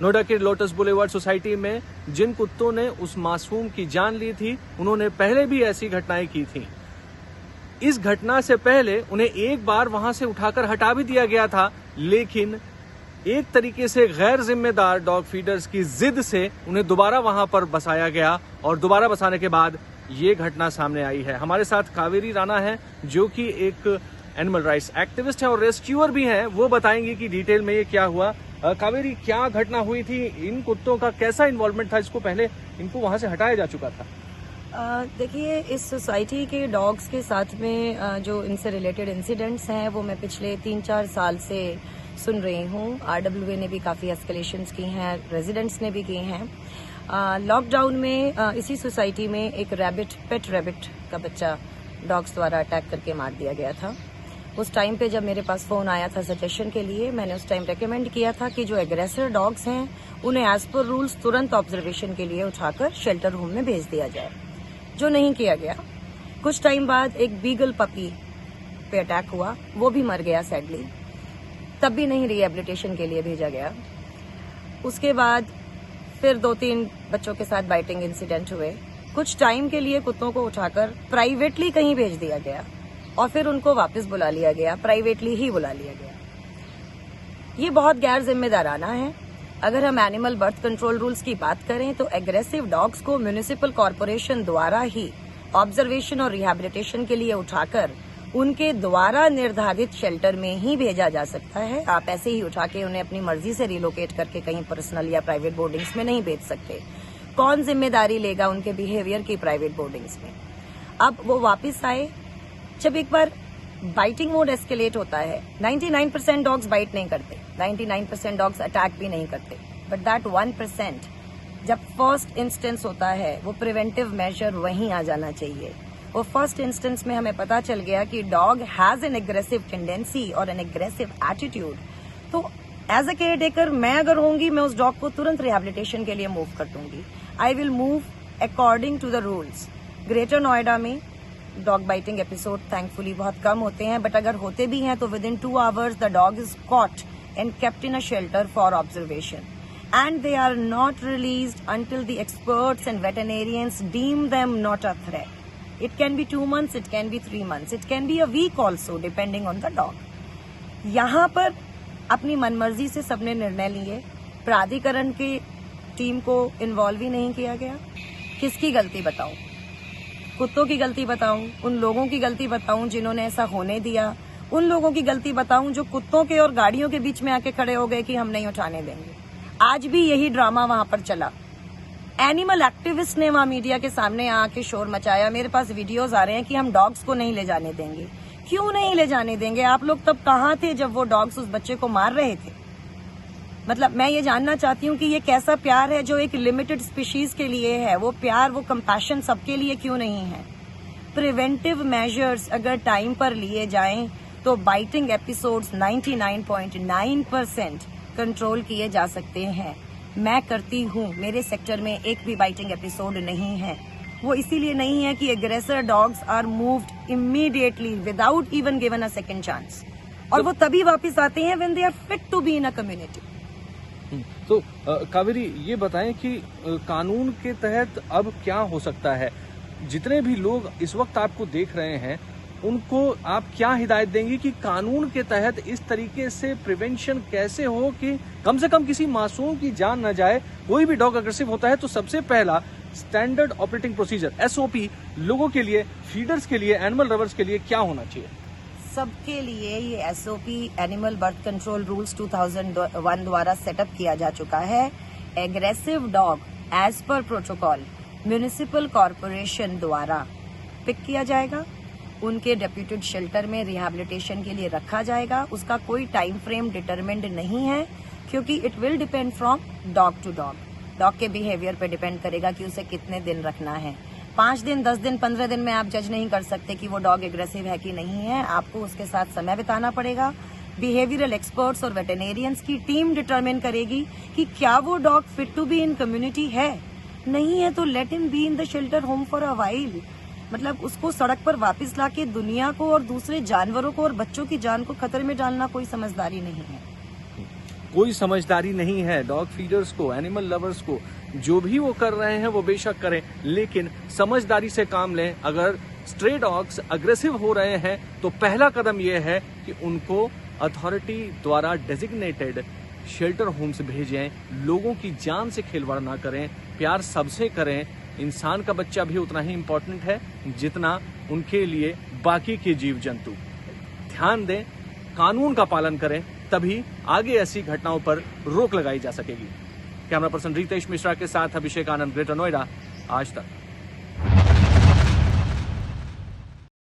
नोएडा के lotus boulevard society में जिन कुत्तों ने उस मासूम की जान ली थी, उन्होंने पहले भी ऐसी घटनाएं की थी। इस घटना से पहले उन्हें एक बार वहां से उठाकर हटा भी दिया गया था, लेकिन एक तरीके से गैर जिम्मेदार डॉग फीडर्स की जिद से उन्हें दोबारा वहां पर बसाया गया और दोबारा बसाने के बाद ये घटना सामने आई है। हमारे साथ कावेरी राणा है, जो कि एक एनिमल राइट्स एक्टिविस्ट है और रेस्क्यूअर भी हैं। वो बताएंगे कि डिटेल में ये क्या हुआ। कावेरी, क्या घटना हुई थी? इन कुत्तों का कैसा इन्वॉल्वमेंट था? इसको पहले इनको वहां से हटाया जा चुका था। देखिए, इस सोसाइटी के डॉग्स के साथ में जो इनसे रिलेटेड इंसिडेंट्स हैं वो मैं पिछले 3-4 साल से सुन रही हूँ। RWA ने भी काफ़ी एस्केलेशंस की हैं, रेजिडेंट्स ने भी की हैं। लॉकडाउन में इसी सोसाइटी में एक पेट रैबिट का बच्चा डॉग्स द्वारा अटैक करके मार दिया गया था। उस टाइम पे जब मेरे पास फोन आया था सजेशन के लिए, मैंने उस टाइम रेकमेंड किया था कि जो एग्रेसर डॉग्स हैं उन्हें एज पर रूल्स तुरंत ऑब्जर्वेशन के लिए उठाकर शेल्टर होम में भेज दिया जाए, जो नहीं किया गया। कुछ टाइम बाद एक बीगल पपी पे अटैक हुआ, वो भी मर गया सैडली, तब भी नहीं रिहेबिलिटेशन के लिए भेजा गया। उसके बाद फिर 2-3 बच्चों के साथ बाइटिंग इंसिडेंट हुए। कुछ टाइम के लिए कुत्तों को उठाकर प्राइवेटली कहीं भेज दिया गया और फिर उनको वापस बुला लिया गया, प्राइवेटली ही बुला लिया गया। ये बहुत गैर जिम्मेदाराना है। अगर हम एनिमल बर्थ कंट्रोल रूल्स की बात करें तो एग्रेसिव डॉग्स को म्युनिसिपल कॉर्पोरेशन द्वारा ही ऑब्जर्वेशन और रिहेबिलिटेशन के लिए उठाकर उनके द्वारा निर्धारित शेल्टर में ही भेजा जा सकता है। आप ऐसे ही उठा के उन्हें अपनी मर्जी से रिलोकेट करके कहीं पर्सनल या प्राइवेट बोर्डिंग्स में नहीं भेज सकते। कौन जिम्मेदारी लेगा उनके बिहेवियर की प्राइवेट बोर्डिंग्स में? अब वो वापस आए। जब एक बार बाइटिंग मोड एस्केलेट होता है, 99% डॉग्स बाइट नहीं करते, 99% डॉग्स अटैक भी नहीं करते, बट दैट 1% जब फर्स्ट इंस्टेंस होता है वो प्रिवेंटिव मेजर वहीं आ जाना चाहिए। वो फर्स्ट इंस्टेंस में हमें पता चल गया कि dog has an aggressive tendency और एन एग्रेसिव एटीट्यूड, तो एज अ केयर टेकर मैं अगर होंगी, मैं उस डॉग को तुरंत रिहेबिलिटेशन के लिए मूव कर दूंगी। I will move according to the rules. Greater Noida में डॉग बाइटिंग एपिसोड थैंकफुली बहुत कम होते हैं, बट अगर होते भी हैं तो within 2 hours the dog is caught and kept in a shelter for observation and they are not released until the experts and veterinarians deem them not a threat. It can be 2 months, it can be 3 months, it can be a week also, depending on the dog. यहाँ पर अपनी मनमर्जी से सबने निर्णय लिए, प्राधिकरण की team को इन्वॉल्व ही नहीं किया गया। किसकी गलती बताऊं? कुत्तों की गलती बताऊं? उन लोगों की गलती बताऊं जिन्होंने ऐसा होने दिया? उन लोगों की गलती बताऊं जो कुत्तों के और गाड़ियों के बीच में आके खड़े हो गए कि हम नहीं उठाने देंगे? आज भी यही ड्रामा वहां पर चला। एनिमल एक्टिविस्ट ने वहां मीडिया के सामने आके शोर मचाया। मेरे पास वीडियोस आ रहे हैं कि हम डॉग्स को नहीं ले जाने देंगे। क्यों नहीं ले जाने देंगे? आप लोग तब कहाँ थे जब वो डॉग्स उस बच्चे को मार रहे थे? मतलब मैं ये जानना चाहती हूँ कि ये कैसा प्यार है जो एक लिमिटेड स्पीशीज के लिए है। वो प्यार, वो कंपैशन सबके लिए क्यों नहीं है? प्रिवेंटिव मेजर्स अगर टाइम पर लिए जाएं तो बाइटिंग एपिसोड्स 99.9% कंट्रोल किए जा सकते हैं। मैं करती हूँ, मेरे सेक्टर में एक भी बाइटिंग एपिसोड नहीं है। वो इसीलिए नहीं है कि aggressor dogs are moved immediately without even given a second chance, और वो तभी वापस आते हैं when they are fit to be in a community. तो कावेरी, ये बताएं कि कानून के तहत अब क्या हो सकता है? जितने भी लोग इस वक्त आपको देख रहे हैं, उनको आप क्या हिदायत देंगी कि कानून के तहत इस तरीके से प्रिवेंशन कैसे हो कि कम से कम किसी मासूम की जान न जाए? कोई भी डॉग अग्रेसिव होता है तो सबसे पहला स्टैंडर्ड ऑपरेटिंग प्रोसीजर SOP लोगों के लिए, फीडर्स के लिए, एनिमल लवर्स के लिए क्या होना चाहिए? सबके लिए ये SOP animal birth control rules 2001 द्वारा सेटअप किया जा चुका है। एग्रेसिव डॉग एज पर प्रोटोकॉल म्युनिसिपल कॉर्पोरेशन द्वारा पिक किया जाएगा, उनके डेप्यूटेड शेल्टर में रिहेबिलिटेशन के लिए रखा जाएगा। उसका कोई टाइम फ्रेम डिटरमिन्ड नहीं है, क्योंकि it will depend from dog to dog. Dog के बिहेवियर पे डिपेंड करेगा कि उसे कितने दिन रखना है। 5 दिन, 10 दिन, 15 दिन में आप जज नहीं कर सकते कि वो डॉग एग्रेसिव है कि नहीं है। आपको उसके साथ समय बिताना पड़ेगा। बिहेवियरल एक्सपर्ट्स और वेटरनेरियंस की टीम डिटरमिन करेगी कि क्या वो dog fit to be in community है। नहीं है तो let him be in the shelter home for a while. मतलब उसको सड़क पर वापस लाके दुनिया को और दूसरे जानवरों को और बच्चों की जान को खतरे में डालना कोई समझदारी नहीं है। कोई समझदारी नहीं है। डॉग फीडर्स को, एनिमल लवर्स को, जो भी वो कर रहे हैं वो बेशक करें, लेकिन समझदारी से काम लें। अगर स्ट्रे डॉग्स अग्रेसिव हो रहे हैं तो पहला कदम यह है कि उनको अथॉरिटी द्वारा डेजिग्नेटेड शेल्टर होम्स भेजें। लोगों की जान से खिलवाड़ ना करें, प्यार सबसे करें। इंसान का बच्चा भी उतना ही इंपॉर्टेंट है जितना उनके लिए बाकी के जीव जंतु। ध्यान दें, कानून का पालन करें, तभी आगे ऐसी घटनाओं पर रोक लगाई जा सकेगी। कैमरा पर्सन रितेश मिश्रा के साथ अभिषेक आनंद, ग्रेटर नोएडा, आज तक।